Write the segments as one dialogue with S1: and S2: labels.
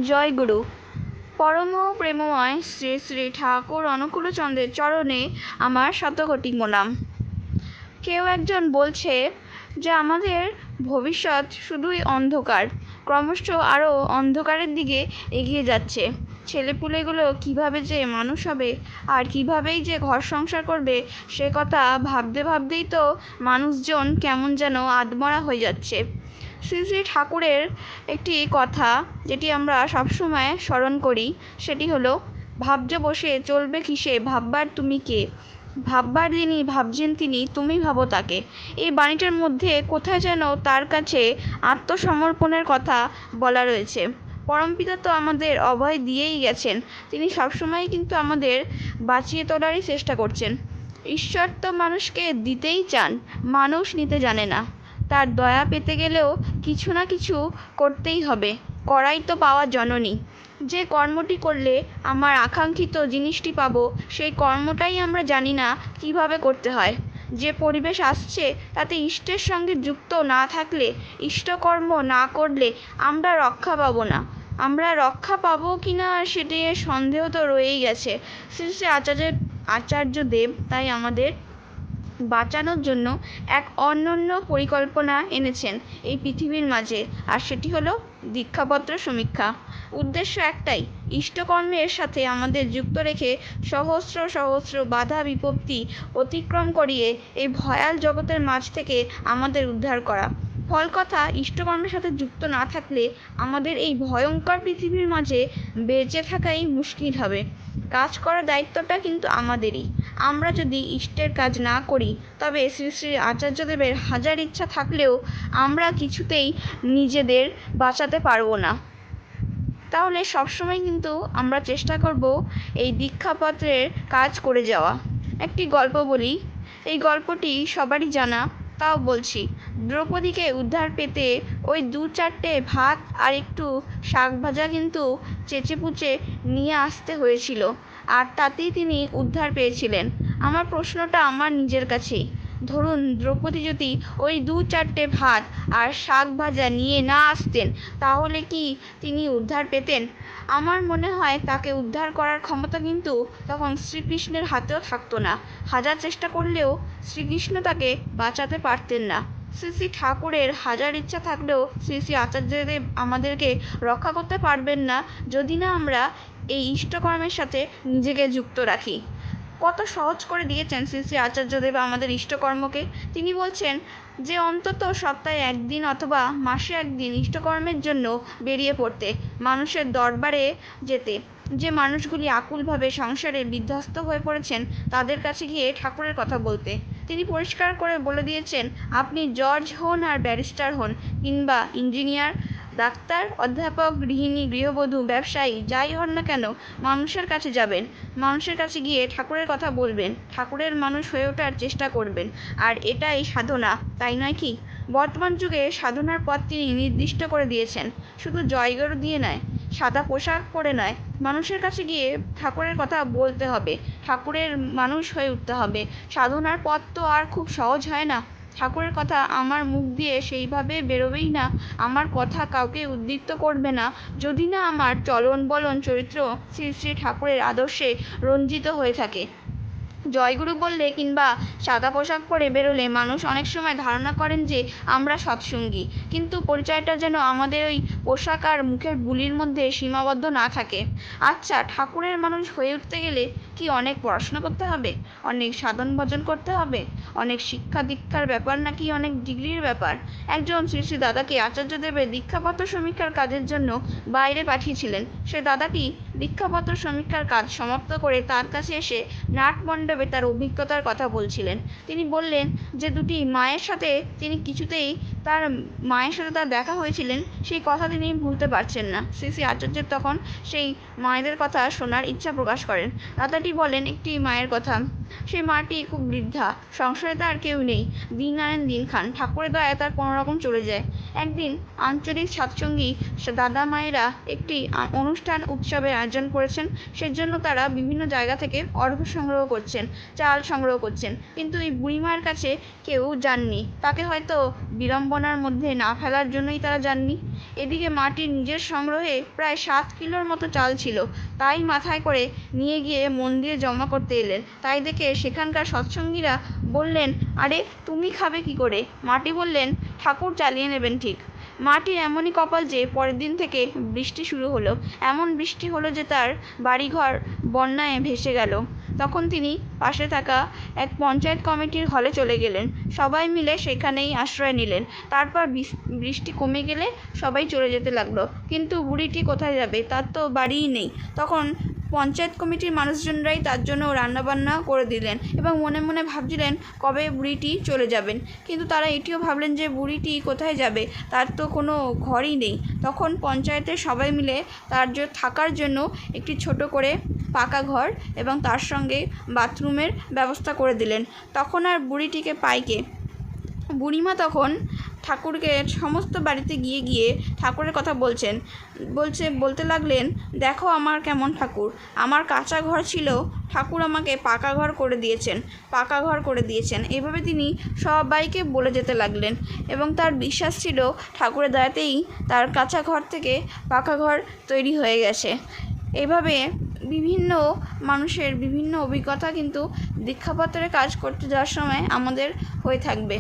S1: জয় গুরু। পরম প্রেমময় শ্রী শ্রী ঠাকুর অনুকূলচন্দ্রের চরণে আমার শতকোটি প্রণাম। কেউ একজন বলছে যে আমাদের ভবিষ্যৎ শুধুই অন্ধকার, ক্রমশ আরও অন্ধকারের দিকে এগিয়ে যাচ্ছে। ছেলেপুলেগুলো কীভাবে যে মানুষ হবে আর কীভাবেই যে ঘর সংসার করবে সে কথা ভাবতে ভাবতেই তো মানুষজন কেমন যেন আধমরা হয়ে যাচ্ছে। শ্রী শ্রী ঠাকুরের একটি কথা যেটি আমরা সবসময় স্মরণ করি, সেটি হলো, ভাবজ বসে চলবে কিসে, ভাববার তুমি কে, ভাববার যিনি ভাবছেন তিনি, তুমি ভাবো তাকে। এই বাণীটার মধ্যে কোথায় যেন তার কাছে আত্মসমর্পণের কথা বলা রয়েছে। পরমপিতা তো আমাদের অভয় দিয়েই গেছেন, তিনি সবসময় কিন্তু আমাদের বাঁচিয়ে তোলারই চেষ্টা করছেন। ঈশ্বর তো মানুষকে দিতেই চান, মানুষ নিতে জানে না। তার দয়া পেতে গেলেও কিছু না কিছু করতেই হবে, করাই তো পাওয়া জননী। যে কর্মটি করলে আমার আকাঙ্ক্ষিত জিনিসটি পাবো, সেই কর্মটাই আমরা জানি না কিভাবে করতে হয়। যে পরিবেশ আসছে তাতে ইষ্টের সঙ্গে যুক্ত না থাকলে, ইষ্টকর্ম না করলে আমরা রক্ষা পাবো না। আমরা রক্ষা পাবো কি না সেটি সন্দেহ তো রয়েই গেছে। শ্রী শ্রী আচার্যদেব তাই আমাদের বাঁচানোর জন্য এক অনন্য পরিকল্পনা এনেছেন এই পৃথিবীর মাঝে, আর সেটি হলো দীক্ষাপত্র সমীক্ষা। উদ্দেশ্য একটাই, ইষ্টকর্মের সাথে আমাদের যুক্ত রেখে সহস্র সহস্র বাধা বিপত্তি অতিক্রম করিয়ে এই ভয়াল জগতের মাঝ থেকে আমাদের উদ্ধার করা। ফল কথা, ইষ্টকর্মের সাথে যুক্ত না থাকলে আমাদের এই ভয়ঙ্কর পৃথিবীর মাঝে বেঁচে থাকাই মুশকিল হবে। কাজ করার দায়িত্বটা কিন্তু আমাদেরই। আমরা যদি ইষ্টের কাজ না করি তবে শ্রী শ্রী আচার্যদেবের হাজার ইচ্ছা থাকলেও আমরা কিছুতেই নিজেদের বাঁচাতে পারবো না। তাহলে সবসময় কিন্তু আমরা চেষ্টা করব এই দীক্ষাপত্রের কাজ করে যাওয়া। একটি গল্প বলি, এই গল্পটি সবারই জানা, তাও বলছি। দ্রৌপদীকে উদ্ধার পেতে ওই 2-4টে ভাত আর একটু শাক ভাজা কিন্তু চেঁচেপুচে নিয়ে আসতে হয়েছিল, আর তাতেই তিনি উদ্ধার পেয়েছিলেন। আমার প্রশ্নটা আমার নিজের কাছেই, ধরুন দ্রৌপদী যদি ওই 2-4টে ভাত আর শাক ভাজা নিয়ে না আসতেন, তাহলে কি তিনি উদ্ধার পেতেন? আমার মনে হয় তাকে উদ্ধার করার ক্ষমতা কিন্তু তখন শ্রীকৃষ্ণের হাতেও থাকতো না। হাজার চেষ্টা করলেও শ্রীকৃষ্ণ তাকে বাঁচাতে পারতেন না। শ্রী শ্রী ঠাকুরের হাজার ইচ্ছা থাকলেও শ্রী শ্রী আচার্যদেব আমাদেরকে রক্ষা করতে পারবেন না যদি না আমরা এই ইষ্টকর্মের সাথে নিজেকে যুক্ত রাখি। কত সহজ করে দিয়েছেন শ্রী শ্রী আচার্যদেব আমাদের ইষ্টকর্মকে। তিনি বলছেন যে অন্তত সপ্তাহে 1 দিন অথবা মাসে 1 দিন ইষ্টকর্মের জন্য বেরিয়ে পড়তে, মানুষের দরবারে যেতে। যে মানুষগুলি আকুলভাবে সংসারে বিধ্বস্ত হয়ে পড়েছেন তাদের কাছে গিয়ে ঠাকুরের কথা বলতে। তিনি পরিষ্কার করে বলে দিয়েছেন, আপনি জজ হন আর ব্যারিস্টার হন, কিংবা ইঞ্জিনিয়ার, ডাক্তার, অধ্যাপক, গৃহিণী, গৃহবধূ, ব্যবসায়ী, যাই হন না কেন, মানুষের কাছে যাবেন, মানুষের কাছে গিয়ে ঠাকুরের কথা বলবেন, ঠাকুরের মানুষ হয়ে ওঠার চেষ্টা করবেন। আর এটাই সাধনা, তাই নয় কি? বর্তমান যুগে সাধনার পথ তিনি নির্দিষ্ট করে দিয়েছেন। শুধু জয়গুরু দিয়ে নয়, সাদা পোশাক পরে নয়, মানুষের কাছে গিয়ে ঠাকুরের কথা বলতে হবে, ঠাকুরের মানুষ হয়ে উঠতে হবে। সাধনার পথ তো আর খুব সহজ হয় না। ঠাকুরের কথা আমার মুখ দিয়ে সেইভাবে বেরোবেই না, আমার কথা কাউকে উদ্দীপ্ত করবে না, যদি না আমার চলন বলন চরিত্র শ্রী শ্রী ঠাকুরের আদর্শে রঞ্জিত হয়ে থাকে। জয়গুরু বললে কিংবা সাদা পোশাক পরে বেরোলে মানুষ অনেক সময় ধারণা করেন যে আমরা সৎসঙ্গী, কিন্তু পরিচয়টা যেন আমাদের ওই পোশাক আর মুখের বুলির মধ্যে সীমাবদ্ধ না থাকে। আচ্ছা, ঠাকুরের মানুষ হয়ে উঠতে গেলে কি অনেক পড়াশোনা করতে হবে, অনেক সাধন ভজন করতে হবে, অনেক শিক্ষা দীক্ষার ব্যাপার, নাকি অনেক ডিগ্রির ব্যাপার? একজন শ্রী শ্রী দাদাকে আচার্যদেবের দীক্ষাপত্র সমীক্ষার কাজের জন্য বাইরে পাঠিয়েছিলেন। সে দাদাটি দীক্ষাপত্র সমীক্ষার কাজ সমাপ্ত করে তার কাছে এসে নাটমণ্ডপে তার অভিজ্ঞতার কথা বলছিলেন। তিনি বললেন যে দুটি মায়ের সাথে তিনি কিছুতেই তার মায়ের সাথে তার দেখা হয়েছিলেন, সেই কথা তিনি ভুলতে পারছেন না। শ্রী শ্রী আচার্য তখন সেই মায়েদের কথা শোনার ইচ্ছা প্রকাশ করেন। দাদাটি বলেন একটি মায়ের কথা। সেই মাটি খুব বৃদ্ধা, সংসারে তার কেউ নেই, দিন আনেন দিন খান, ঠাকুরের দয়ায় তার কোনোরকম চলে যায়। একদিন আঞ্চলিক সৎসঙ্গী দাদা মায়েরা একটি অনুষ্ঠান উৎসবের আয়োজন করেছেন। সেজন্য তারা বিভিন্ন জায়গা থেকে অর্ঘ্য সংগ্রহ করছেন, চাল সংগ্রহ করছেন, কিন্তু এই বুড়িমার কাছে কেউ যাননি। তাকে হয়তো বিড়ম্বনার মধ্যে না ফেলার জন্যই তারা যাননি। এদিকে মাটির নিজের সংগ্রহে প্রায় 7 কিলোর মতো চাল ছিল, তাই মাথায় করে নিয়ে গিয়ে মন্দিরে জমা করতে এলেন। তাই দেখে সেখানকার সৎসঙ্গীরা বললেন, আরে তুমি খাবে কি করে? মাটি বললেন, ঠাকুর চালিয়ে নেবেন ঠিক। মাটির এমনই কপাল যে পরের দিন থেকে বৃষ্টি শুরু হলো। এমন বৃষ্টি হলো যে তার বাড়িঘর বন্যায় ভেসে গেল। তখন তিনি পাশে থাকা এক পঞ্চায়েত কমিটির হলে চলে গেলেন। সবাই মিলে সেখানেই আশ্রয় নিলেন। তারপর বৃষ্টি কমে গেলে সবাই চলে যেতে লাগলো। কিন্তু বুড়িটি কোথায় যাবে? তার তো বাড়িই নেই। তখন পঞ্চায়েত কমিটির মানুষজনরাই তার জন্য রান্নাবান্না করে দিলেন এবং মনে মনে ভাবছিলেন কবে বুড়িটি চলে যাবেন। কিন্তু তারা এটিও ভাবলেন যে বুড়িটি কোথায় যাবে, তার তো কোনো ঘরই নেই। তখন পঞ্চায়েতের সবাই মিলে তার থাকার জন্য একটি ছোট করে পাকা ঘর এবং তার সঙ্গে বাথরুমের ব্যবস্থা করে দিলেন। তখন আর বুড়িটিকে পায় কে? বুড়িমা তখন ঠাকুরকে সমস্ত বাড়িতে গিয়ে গিয়ে ঠাকুরের কথা বলতে লাগলেন, দেখো আমার কেমন ঠাকুর, আমার কাঁচা ঘর ছিল, ঠাকুর আমাকে পাকা ঘর করে দিয়েছেন। এভাবে তিনি সবাইকে বলে যেতে লাগলেন এবং তার বিশ্বাস ছিল ঠাকুরের দয়াতেই তার কাঁচা ঘর থেকে পাকা ঘর তৈরি হয়ে গেছে। এভাবে বিভিন্ন মানুষের বিভিন্ন অভিজ্ঞতা কিন্তু দীক্ষাপত্রে কাজ করতে যাওয়ার সময় আমাদের হয়ে থাকবে।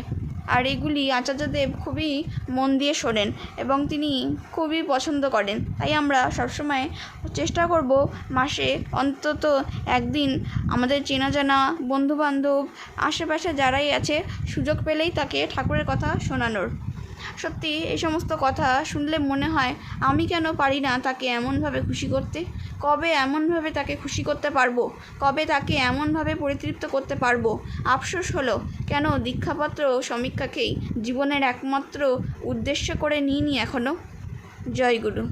S1: আর এগুলি আচার্যদেব খুবই মন দিয়ে শোনেন এবং তিনি খুবই পছন্দ করেন। তাই আমরা সবসময় চেষ্টা করব মাসে অন্তত একদিন আমাদের চেনা জানা বন্ধুবান্ধব আশেপাশে যারাই আছে সুযোগ পেলেই তাকে ঠাকুরের কথা শোনানোর। সত্যি এই সমস্ত কথা শুনলে মনে হয় আমি কেন পারি না তাকে এমনভাবে খুশি করতে? কবে এমনভাবে তাকে খুশি করতে পারবো? কবে তাকে এমনভাবে পরিতৃপ্ত করতে পারবো? আফসোস হলো কেন দীক্ষাপত্র সমীক্ষাকেই জীবনের একমাত্র উদ্দেশ্য করে নিইনি এখনও। জয় গুরু।